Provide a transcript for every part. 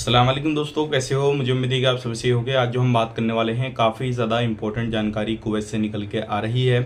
अस्सलाम वालेकुम दोस्तों, कैसे हो। मुझे उम्मीद है कि आप सब सही होंगे। आज जो हम बात करने वाले हैं काफ़ी ज़्यादा इंपॉर्टेंट जानकारी कुवैत से निकल के आ रही है।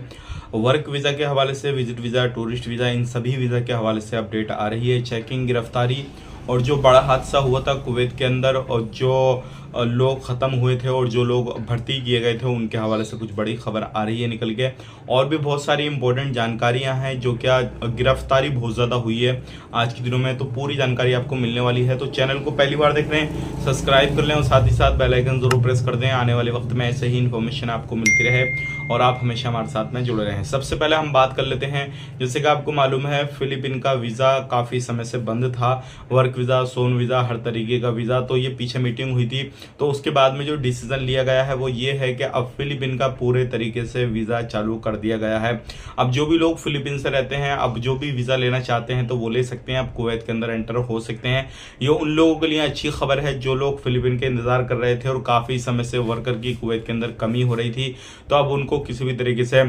वर्क वीज़ा के हवाले से, विजिट वीज़ा, टूरिस्ट वीज़ा, इन सभी वीज़ा के हवाले से अपडेट आ रही है। चेकिंग, गिरफ्तारी और जो बड़ा हादसा हुआ था कुवैत के अंदर और जो लोग ख़त्म हुए थे और जो लोग भर्ती किए गए थे उनके हवाले से कुछ बड़ी खबर आ रही है निकल के। और भी बहुत सारी इंपॉर्टेंट जानकारियां हैं। जो क्या गिरफ्तारी बहुत ज़्यादा हुई है आज के दिनों में, तो पूरी जानकारी आपको मिलने वाली है। तो चैनल को पहली बार देख रहे हैं, सब्सक्राइब कर लें और साथ ही साथ बेल आइकन ज़रूर प्रेस कर दें। आने वाले वक्त में ऐसे ही इन्फॉर्मेशन आपको मिलती रहे और आप हमेशा हमारे साथ में जुड़े रहें। सबसे पहले हम बात कर लेते हैं, जैसे कि आपको मालूम है फिलीपीन का वीज़ा काफ़ी समय से बंद था। वर्क वीज़ा, सोन वीज़ा, हर तरीके का वीज़ा। तो ये पीछे मीटिंग हुई थी, तो उसके बाद में जो डिसीजन लिया गया है वो ये है कि अब फिलीपीन का पूरे तरीके से वीज़ा चालू कर दिया गया है। अब जो भी लोग फिलीपीन से रहते हैं, अब जो भी वीज़ा लेना चाहते हैं तो वो ले सकते हैं, अब कुवैत के अंदर एंटर हो सकते हैं। ये उन लोगों के लिए अच्छी खबर है जो लोग फिलीपीन के इंतज़ार कर रहे थे और काफ़ी समय से वर्कर की कुवैत के अंदर कमी हो रही थी। तो अब उनको किसी भी तरीके से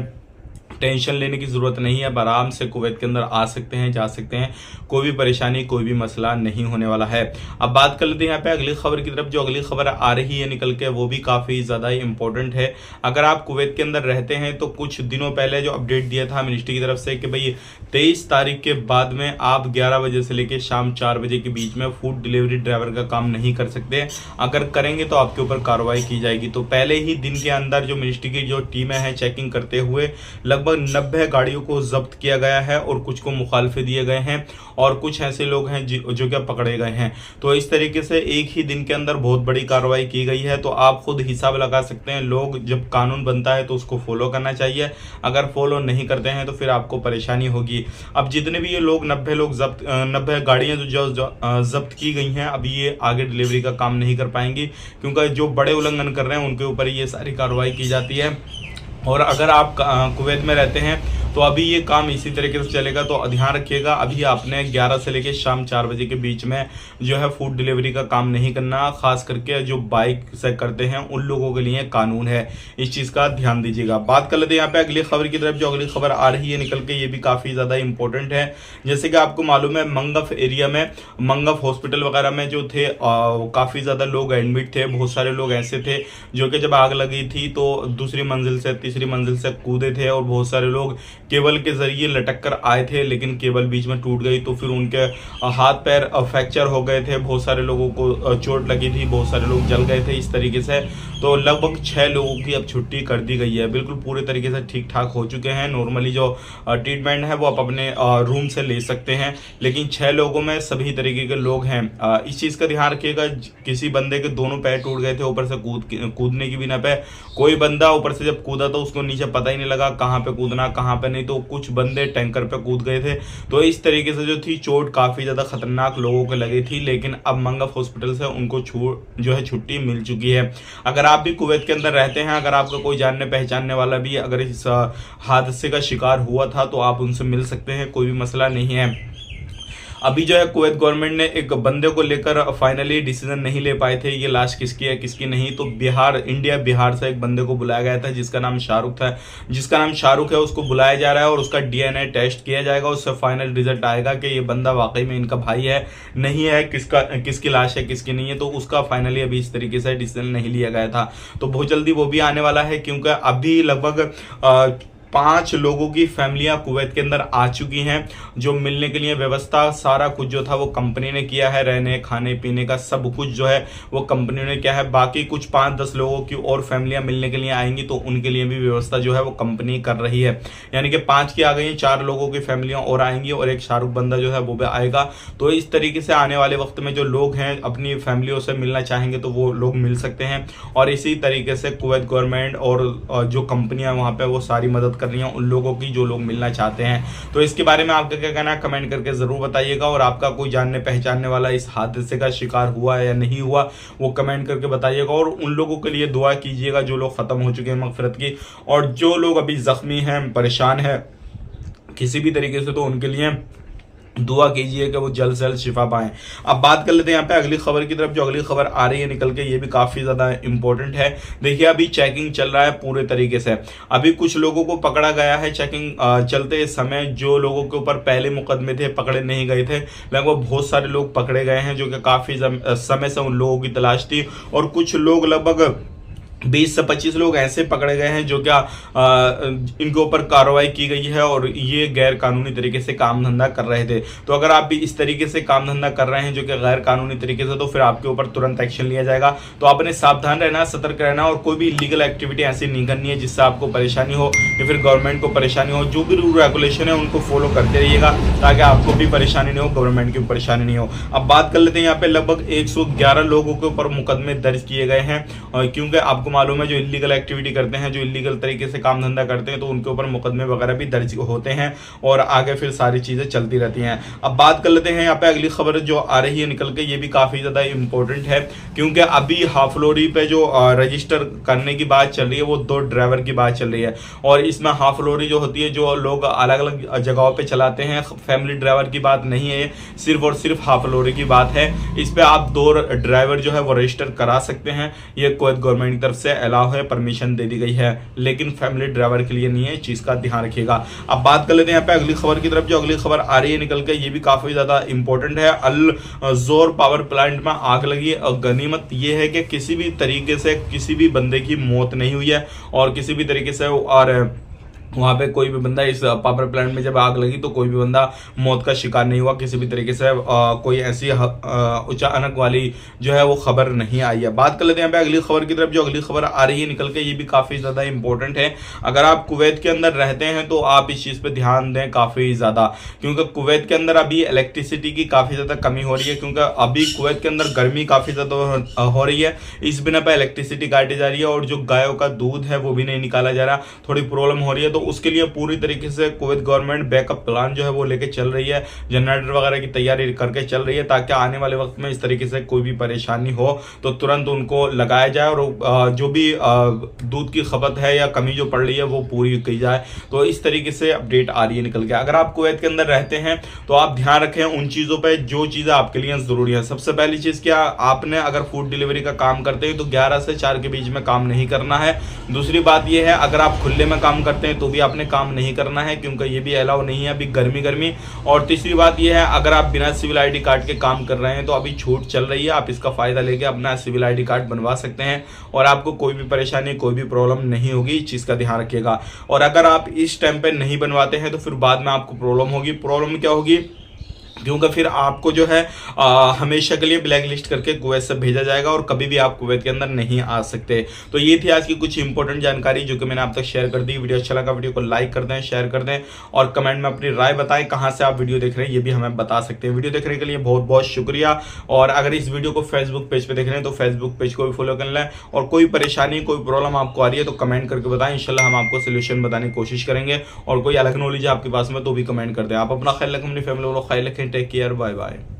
टेंशन लेने की ज़रूरत नहीं है। अब आराम से कुवैत के अंदर आ सकते हैं, जा सकते हैं, कोई भी परेशानी, कोई भी मसला नहीं होने वाला है। अब बात कर लेते हैं यहाँ पे अगली खबर की तरफ। जो अगली खबर आ रही है निकल के वो भी काफ़ी ज़्यादा इंपॉर्टेंट है। अगर आप कुवैत के अंदर रहते हैं तो कुछ दिनों पहले जो अपडेट दिया था मिनिस्ट्री की तरफ से कि भाई 23 तारीख के बाद में आप 11 बजे से लेकर शाम 4 बजे के बीच में फूड डिलीवरी ड्राइवर का काम नहीं कर सकते। अगर करेंगे तो आपके ऊपर कार्रवाई की जाएगी। तो पहले ही दिन के अंदर जो मिनिस्ट्री की जो टीमें हैं चेकिंग करते हुए लगभग 90 गाड़ियों को जब्त किया गया है और कुछ को मुखालफे दिए गए हैं और कुछ ऐसे लोग हैं जो क्या पकड़े गए हैं। तो इस तरीके से एक ही दिन के अंदर बहुत बड़ी कार्रवाई की गई है। तो आप खुद हिसाब लगा सकते हैं, लोग जब कानून बनता है तो उसको फॉलो करना चाहिए। अगर फॉलो नहीं करते हैं तो फिर आपको परेशानी होगी। अब जितने भी ये लोग 90 गाड़ियां जो जब्त की गई हैं, अब ये आगे डिलीवरी का काम नहीं कर पाएंगी क्योंकि जो बड़े उल्लंघन कर रहे हैं उनके ऊपर ये सारी कार्रवाई की जाती है। और अगर आप कुवैत में रहते हैं तो अभी ये काम इसी तरीके से चलेगा। तो ध्यान रखिएगा, अभी आपने 11 से लेकर शाम 4 बजे के बीच में जो है फूड डिलीवरी का काम नहीं करना। खास करके जो बाइक से करते हैं उन लोगों के लिए कानून है, इस चीज़ का ध्यान दीजिएगा। बात कर लेते हैं यहाँ पे अगली खबर की तरफ। जो अगली खबर आ रही है निकल के ये भी काफ़ी ज़्यादा इंपॉर्टेंट है। जैसे कि आपको मालूम है मंगफ एरिया में, मंगफ हॉस्पिटल वगैरह में जो थे काफ़ी ज़्यादा लोग एडमिट थे। बहुत सारे लोग ऐसे थे जो कि जब आग लगी थी तो दूसरी मंजिल से तीसरी मंजिल से कूदे थे और बहुत सारे लोग केबल के जरिए लटक कर आए थे, लेकिन केबल बीच में टूट गई तो फिर उनके हाथ पैर फ्रैक्चर हो गए थे। बहुत सारे लोगों को चोट लगी थी, बहुत सारे लोग जल गए थे इस तरीके से। तो लगभग 6 लोगों की अब छुट्टी कर दी गई है, बिल्कुल पूरे तरीके से ठीक ठाक हो चुके हैं। नॉर्मली जो ट्रीटमेंट है वो आप अपने रूम से ले सकते हैं, लेकिन 6 लोगों में सभी तरीके के लोग हैं। इस चीज़ का ध्यान रखिएगा, किसी बंदे के दोनों पैर टूट गए थे ऊपर से कूदने की बिना पे। कोई बंदा ऊपर से जब कूदा तो उसको नीचे पता ही नहीं लगा कहाँ पे कूदना कहाँ पे नहीं। तो कुछ बंदे टैंकर पे कूद गए थे। तो इस तरीके से जो थी चोट काफ़ी ज़्यादा खतरनाक लोगों को लगी थी, लेकिन अब मंगफ हॉस्पिटल से उनको जो है छुट्टी मिल चुकी है। अगर आप भी कुवैत के अंदर रहते हैं, अगर आपका कोई जानने पहचानने वाला भी अगर इस हादसे का शिकार हुआ था तो आप उनसे मिल सकते हैं, कोई भी मसला नहीं है। अभी जो है कुवैत गवर्नमेंट ने एक बंदे को लेकर फाइनली डिसीजन नहीं ले पाए थे, ये लाश किसकी है किसकी नहीं। तो बिहार से एक बंदे को बुलाया गया था जिसका नाम शाहरुख है, उसको बुलाया जा रहा है और उसका DNA टेस्ट किया जाएगा। उससे फाइनल रिजल्ट आएगा कि ये बंदा वाकई में इनका भाई है नहीं है, किसकी लाश है किसकी नहीं है। तो उसका फाइनली अभी इस तरीके से डिसीजन नहीं लिया गया था। तो बहुत जल्दी वो भी आने वाला है, क्योंकि अभी लगभग 5 लोगों की फैमिलियां कुवैत के अंदर आ चुकी हैं। जो मिलने के लिए व्यवस्था सारा कुछ जो था वो कंपनी ने किया है, रहने खाने पीने का सब कुछ जो है वो कंपनी ने किया है। बाकी कुछ 5-10 लोगों की और फैमिलियां मिलने के लिए आएंगी तो उनके लिए भी व्यवस्था जो है वो कंपनी कर रही है। यानी कि 5 की आ गई, 4 लोगों की फैमिलियां और आएंगी और एक शाहरुख बंदा जो है वो भी आएगा। तो इस तरीके से आने वाले वक्त में जो लोग हैं अपनी फैमिलियों से मिलना चाहेंगे तो वो लोग मिल सकते हैं। और इसी तरीके से कुवैत गवर्नमेंट और जो कंपनियां वहाँ पे वो सारी मदद कर रही हैं उन लोगों की जो लोग मिलना चाहते हैं। तो इसके बारे में आपका क्या कहना है कमेंट करके जरूर बताइएगा। और आपका कोई जानने पहचानने वाला इस हादसे का शिकार हुआ है या नहीं हुआ वो कमेंट करके बताइएगा। और उन लोगों के लिए दुआ कीजिएगा जो लोग खत्म हो चुके हैं मगफिरत की, और जो लोग अभी जख्मी हैं परेशान हैं किसी भी तरीके से, तो उनके लिए दुआ कीजिए कि वो जल्द से जल्द शिफा पाएं। अब बात कर लेते हैं यहाँ पे अगली खबर की तरफ। जो अगली खबर आ रही है निकल के, ये भी काफी ज्यादा इंपॉर्टेंट है। देखिए अभी चेकिंग चल रहा है पूरे तरीके से। अभी कुछ लोगों को पकड़ा गया है चेकिंग चलते समय। जो लोगों के ऊपर पहले मुकदमे थे पकड़े नहीं गए थे, लगभग बहुत सारे लोग पकड़े गए हैं, जो कि काफी समय से उन लोगों की तलाश थी। और कुछ लोग लगभग 20 से 25 लोग ऐसे पकड़े गए हैं जो क्या इनके ऊपर कार्रवाई की गई है और ये गैर कानूनी तरीके से काम धंधा कर रहे थे। तो अगर आप भी इस तरीके से काम धंधा कर रहे हैं जो कि गैर कानूनी तरीके से, तो फिर आपके ऊपर तुरंत एक्शन लिया जाएगा। तो आपने सावधान रहना, सतर्क रहना और कोई भी इलीगल एक्टिविटी ऐसी नहीं करनी है जिससे आपको परेशानी हो या फिर गवर्नमेंट को परेशानी हो। जो भी रूल रेगुलेशन है उनको फॉलो करते रहिएगा ताकि आपको भी परेशानी नहीं हो, गवर्नमेंट की परेशानी नहीं हो। अब बात कर लेते हैं यहाँ पे लगभग 111 लोगों के ऊपर मुकदमे दर्ज किए गए हैं, क्योंकि आपको मालूम है जो इलीगल एक्टिविटी करते हैं, जो इलीगल तरीके से काम धंधा करते हैं, तो उनके ऊपर मुकदमे वगैरह भी दर्ज होते हैं और आगे फिर सारी चीजें चलती रहती हैं। अब बात कर लेते हैं यहाँ पे अगली खबर जो आ रही है निकल के, ये भी काफी ज्यादा इंपॉर्टेंट है, क्योंकि अभी हाफलोरी पे जो रजिस्टर करने की बात चल रही है वो 2 ड्राइवर की बात चल रही है। और इसमें हाफलोरी जो होती है जो लोग अलग अलग जगहों पे चलाते हैं, फैमिली ड्राइवर की बात नहीं है, सिर्फ और सिर्फ हाफलोरी की बात है। इस पे आप 2 ड्राइवर जो है वो रजिस्टर करा सकते हैं। ये कुवैत गवर्नमेंट की तरफ से अलाउ है, परमिशन दे दी गई है, लेकिन फैमिली ड्राइवर के लिए नहीं है। चीज का ध्यान रखिएगा। अब बात कर लेते हैं यहाँ पे अगली खबर की तरफ। जो अगली खबर आ रही है निकल के, ये भी काफी ज्यादा इंपॉर्टेंट है। अल जोर पावर प्लांट में आग लगी और गनीमत ये है कि किसी भी तरीके से किसी भी बंदे की मौत नहीं हुई है और किसी भी तरीके से और वहां पे कोई भी बंदा, इस पावर प्लांट में जब आग लगी तो कोई भी बंदा मौत का शिकार नहीं हुआ किसी भी तरीके से। कोई ऐसी अचानक वाली जो है वो खबर नहीं आई है। बात कर लेते हैं यहाँ पे अगली खबर की तरफ। जो अगली खबर आ रही है निकल के, ये भी काफी ज्यादा इंपॉर्टेंट है। अगर आप कुवैत के अंदर रहते हैं तो आप इस चीज पे ध्यान दें काफी ज्यादा, क्योंकि कुवैत के अंदर अभी इलेक्ट्रिसिटी की काफी ज्यादा कमी हो रही है, क्योंकि अभी कुवैत के अंदर गर्मी काफी ज्यादा हो रही है। इस बिना पे इलेक्ट्रिसिटी काटी जा रही है और जो गायों का दूध है वो भी नहीं निकाला जा रहा, थोड़ी प्रॉब्लम हो रही है। तो उसके लिए पूरी तरीके से कुवैत गवर्नमेंट बैकअप प्लान जो है वो लेके चल रही है, जनरेटर वगैरह की तैयारी करके चल रही है, ताकि आने वाले वक्त में इस तरीके से कोई भी परेशानी हो तो तुरंत उनको लगाया जाए और जो भी दूध की खपत है या कमी जो पड़ रही है वो पूरी की जाए। तो इस तरीके से अपडेट आ रही है निकल के। अगर आप कुवैत के अंदर रहते हैं तो आप ध्यान रखें उन चीजों पर जो चीजें आपके लिए जरूरी है। सबसे पहली चीज क्या, आपने अगर फूड डिलीवरी का काम करते हैं तो 11 से 4 के बीच में काम नहीं करना है। दूसरी बात यह है, अगर आप खुले में काम करते हैं तो भी आपने काम नहीं करना है, क्योंकि ये भी अलाउ नहीं है अभी गर्मी। और तीसरी बात यह है, अगर आप बिना सिविल आईडी कार्ड के काम कर रहे हैं तो अभी छूट चल रही है, आप इसका फायदा लेके अपना सिविल आईडी कार्ड बनवा सकते हैं और आपको कोई भी परेशानी कोई भी प्रॉब्लम नहीं होगी। इस चीज का ध्यान रखिएगा। और अगर आप इस टाइम पे नहीं बनवाते हैं तो फिर बाद में आपको प्रॉब्लम होगी। प्रॉब्लम क्या होगी, क्योंकि फिर आपको जो है हमेशा के लिए ब्लैक लिस्ट करके कुवैत से भेजा जाएगा और कभी भी आप कुवैत के अंदर नहीं आ सकते। तो ये थी आज की कुछ इंपॉर्टेंट जानकारी जो कि मैंने आप तक शेयर कर दी। वीडियो अच्छा लगा, वीडियो को लाइक कर दें, शेयर कर दें और कमेंट में अपनी राय बताएं कहां से आप वीडियो देख रहे हैं, ये भी हमें बता सकते हैं। वीडियो देखने के लिए बहुत बहुत शुक्रिया। और अगर इस वीडियो को फेसबुक पेज पे देख रहे हैं तो फेसबुक पेज को भी फॉलो कर लें और कोई परेशानी कोई प्रॉब्लम आपको आ रही है तो कमेंट करके बताएं, इंशाल्लाह हम आपको सोल्यूशन बताने की कोशिश करेंगे। और कोई अलग नॉलेज है आपके पास में तो भी कमेंट कर दें। आप अपना ख्याल रखें, अपनी फैमिली वालों का ख्याल रखें। Take care, bye bye.